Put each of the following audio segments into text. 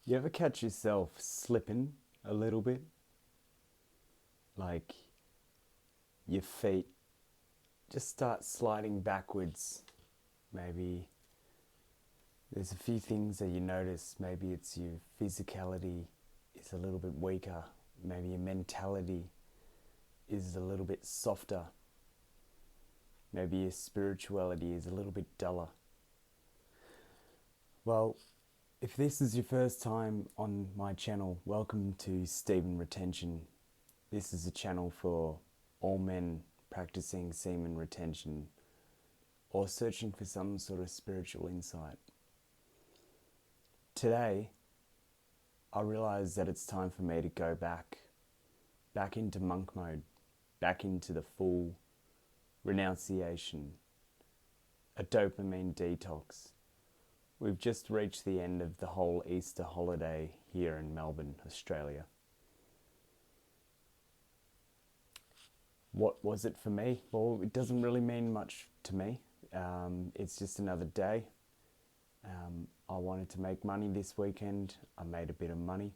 You ever catch yourself slipping a little bit? Like your feet just start sliding backwards. Maybe there's a few things that you notice. Maybe it's your physicality is a little bit weaker. Maybe your mentality is a little bit softer. Maybe your spirituality is a little bit duller. Well, if this is your first time on my channel, welcome to Semen Retention. This is a channel for all men practicing semen retention or searching for some sort of spiritual insight. Today, I realized that it's time for me to go back into monk mode, back into the full renunciation, a dopamine detox. We've just reached the end of the whole Easter holiday here in Melbourne, Australia. What was it for me? Well, it doesn't really mean much to me. It's just another day. I wanted to make money this weekend. I made a bit of money.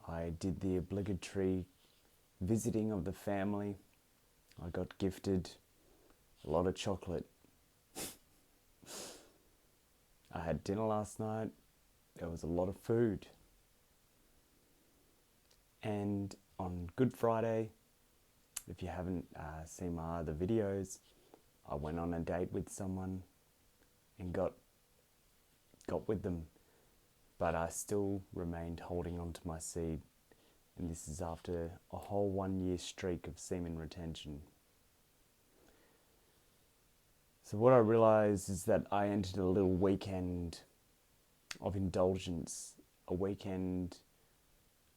I did the obligatory visiting of the family. I got gifted a lot of chocolate. I had dinner last night. There was a lot of food. And on Good Friday, if you haven't seen my other videos, I went on a date with someone and got with them. But I still remained holding on to my seed. And this is after a whole 1 year streak of semen retention. So what I realized is that I entered a little weekend of indulgence, a weekend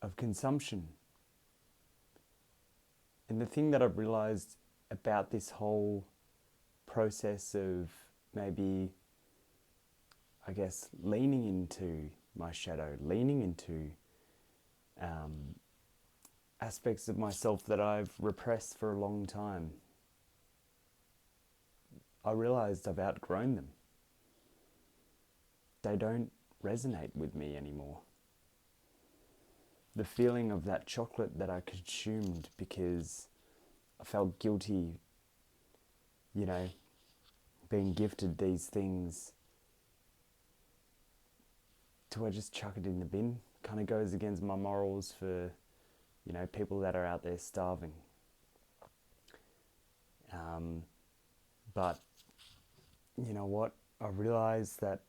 of consumption. And the thing that I've realized about this whole process of maybe, I guess, leaning into my shadow, leaning into aspects of myself that I've repressed for a long time, I realized I've outgrown them. They don't resonate with me anymore. The feeling of that chocolate that I consumed because I felt guilty, being gifted these things. Do I just chuck it in the bin? Kind of goes against my morals for, people that are out there starving. But you know what? I realize that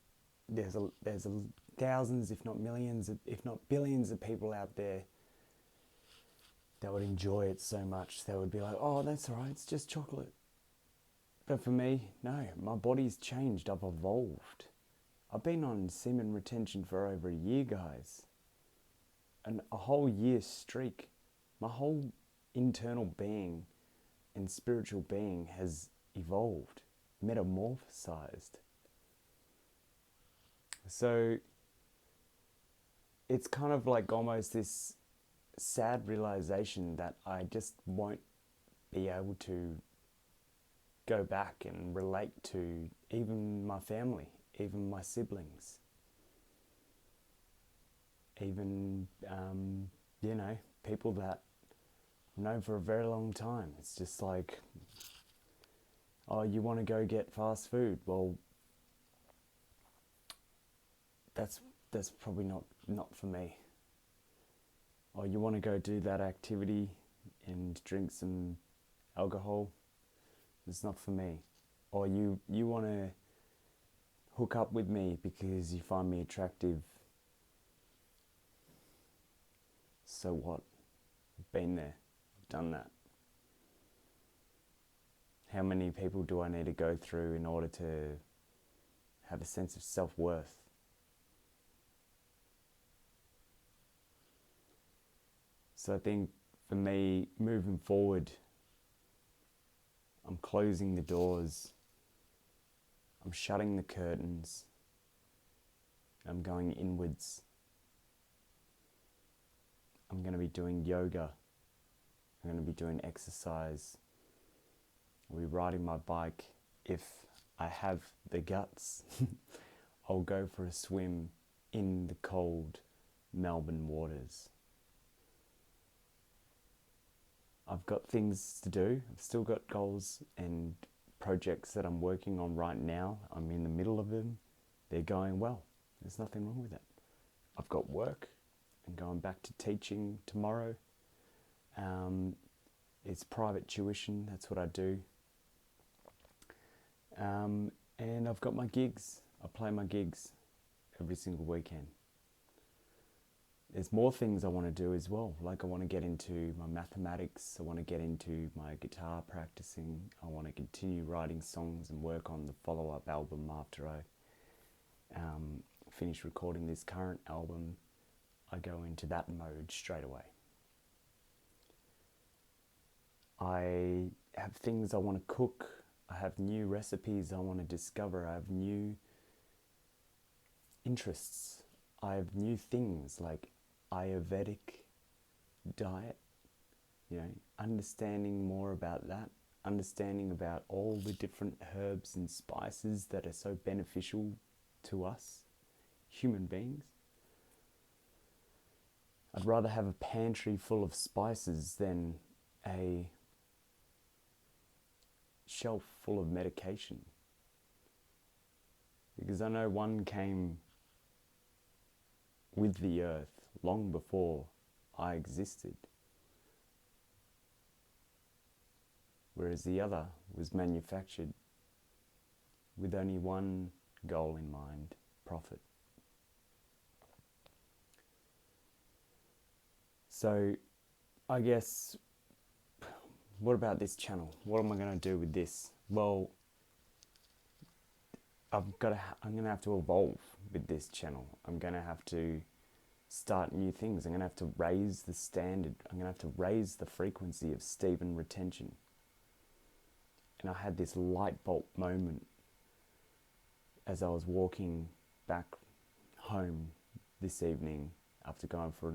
there's thousands, if not millions, if not billions of people out there that would enjoy it so much. They would be like, oh, that's all right, it's just chocolate. But for me, no, my body's changed. I've evolved. I've been on semen retention for over a year, guys. And a whole year streak. My whole internal being and spiritual being has evolved, metamorphosized. So it's kind of like almost this sad realization that I just won't be able to go back and relate to even my family, even my siblings, even, people that I've known for a very long time. It's just like, oh, you want to go get fast food? Well, that's probably not for me. Or you want to go do that activity and drink some alcohol? It's not for me. Or you want to hook up with me because you find me attractive? So what? I've been there. I've done that. How many people do I need to go through in order to have a sense of self-worth? So I think for me, moving forward, I'm closing the doors. I'm shutting the curtains. I'm going inwards. I'm going to be doing yoga. I'm going to be doing exercise. I'll be riding my bike. If I have the guts, I'll go for a swim in the cold Melbourne waters. I've got things to do. I've still got goals and projects that I'm working on right now. I'm in the middle of them. They're going well. There's nothing wrong with that. I've got work. I'm going back to teaching tomorrow. It's private tuition. That's what I do. And I've got my gigs. I play my gigs every single weekend. There's more things I want to do as well. Like I want to get into my mathematics. I want to get into my guitar practicing. I want to continue writing songs and work on the follow-up album after I finish recording this current album. I go into that mode straight away. I have things I want to cook. I have new recipes I want to discover. I have new interests. I have new things like Ayurvedic diet, understanding more about that, understanding about all the different herbs and spices that are so beneficial to us, human beings. I'd rather have a pantry full of spices than a shelf full of medication. Because I know one came with the earth long before I existed, whereas the other was manufactured with only one goal in mind: profit. So I guess, what about this channel? What am I going to do with this? Well, I'm going to have to evolve with this channel. I'm going to have to start new things. I'm going to have to raise the standard. I'm going to have to raise the frequency of Semen retention. And I had this light bulb moment as I was walking back home this evening after going for a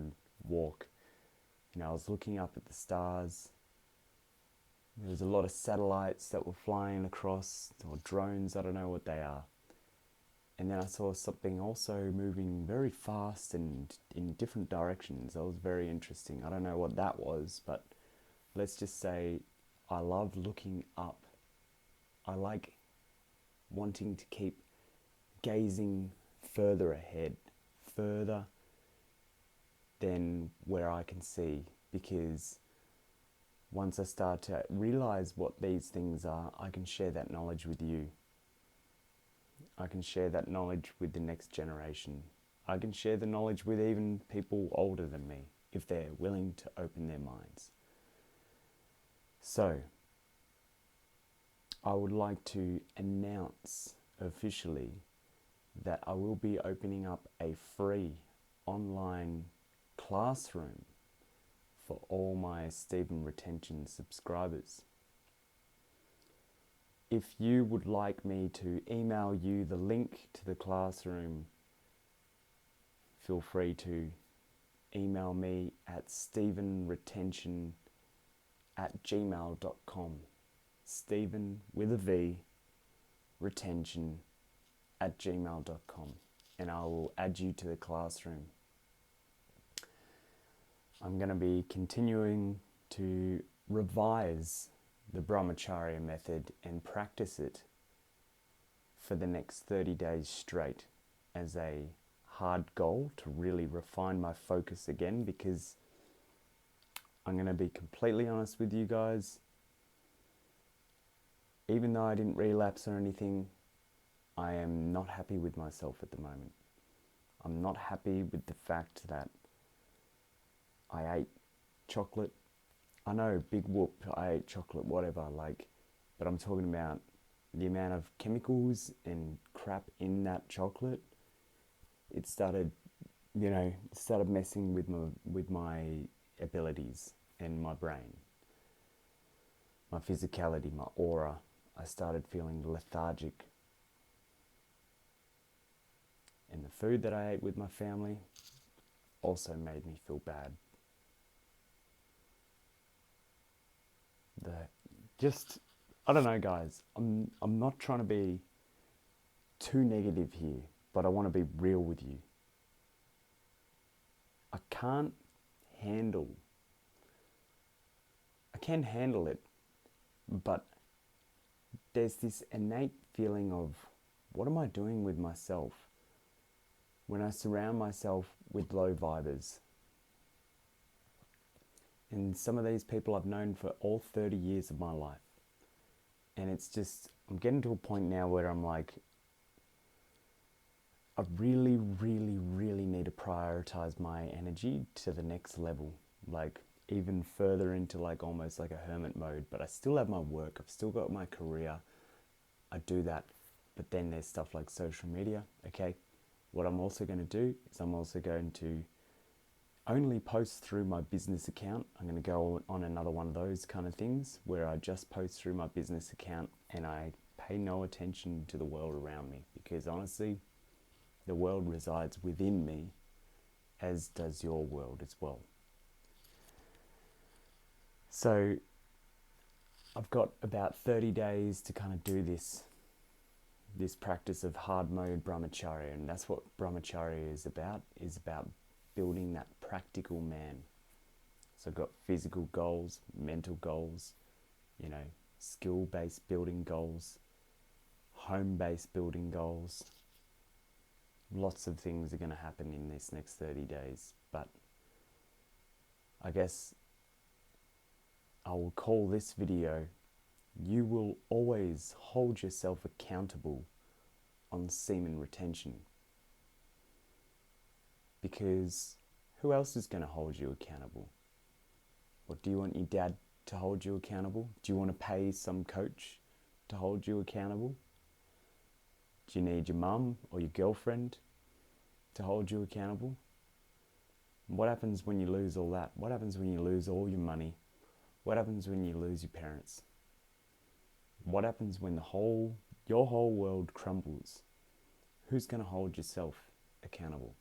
walk. I was looking up at the stars. There was a lot of satellites that were flying across, or drones, I don't know what they are. And then I saw something also moving very fast and in different directions. That was very interesting. I don't know what that was, but let's just say I love looking up. I like wanting to keep gazing further ahead, further than where I can see, because once I start to realize what these things are, I can share that knowledge with you. I can share that knowledge with the next generation. I can share the knowledge with even people older than me, if they're willing to open their minds. So, I would like to announce officially that I will be opening up a free online classroom for all my Semen retention subscribers. If you would like me to email you the link to the classroom, feel free to email me at stevenretention@gmail.com. Steven with a V, retention@gmail.com, and I will add you to the classroom. I'm going to be continuing to revise the Brahmacharya method and practice it for the next 30 days straight as a hard goal to really refine my focus again, because I'm going to be completely honest with you guys. Even though I didn't relapse or anything, I am not happy with myself at the moment. I'm not happy with the fact that I ate chocolate. I know, big whoop, I ate chocolate, whatever, but I'm talking about the amount of chemicals and crap in that chocolate. It started messing with my abilities and my brain, my physicality, my aura. I started feeling lethargic. And the food that I ate with my family also made me feel bad. I don't know, guys. I'm not trying to be too negative here, but I want to be real with you. I can't handle, I can handle it, but there's this innate feeling of, what am I doing with myself when I surround myself with low vibers? And some of these people I've known for all 30 years of my life. And it's just, I'm getting to a point now where I'm like, I really, really, really need to prioritize my energy to the next level. Like, even further into like almost like a hermit mode. But I still have my work, I've still got my career. I do that. But then there's stuff like social media. Okay, what I'm also going to do is I'm also going to only post through my business account. I'm going to go on another one of those kind of things where I just post through my business account and I pay no attention to the world around me, because honestly, the world resides within me, as does your world as well. So I've got about 30 days to kind of do this practice of hard mode brahmacharya, and that's what brahmacharya is about building that practical man. So I've got physical goals, mental goals, you know, skill-based building goals, home-based building goals. Lots of things are going to happen in this next 30 days, but I guess I will call this video, you will always hold yourself accountable on semen retention. Because who else is going to hold you accountable? What, do you want your dad to hold you accountable? Do you want to pay some coach to hold you accountable? Do you need your mum or your girlfriend to hold you accountable? What happens when you lose all that? What happens when you lose all your money? What happens when you lose your parents? What happens when your whole world crumbles? Who's going to hold yourself accountable?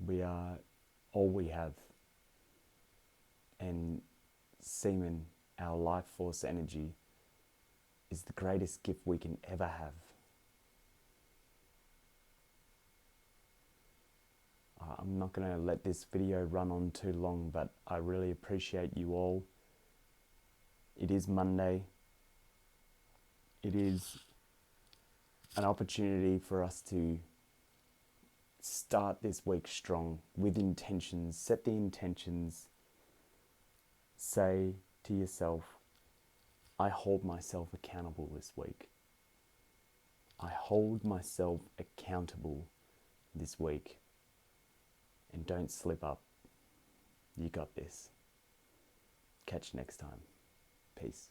We are all we have. And semen, our life force energy, is the greatest gift we can ever have. I'm not going to let this video run on too long, but I really appreciate you all. It is Monday. It is an opportunity for us to start this week strong with intentions. Set the intentions. Say to yourself, I hold myself accountable this week. I hold myself accountable this week. And don't slip up. You got this. Catch you next time. Peace.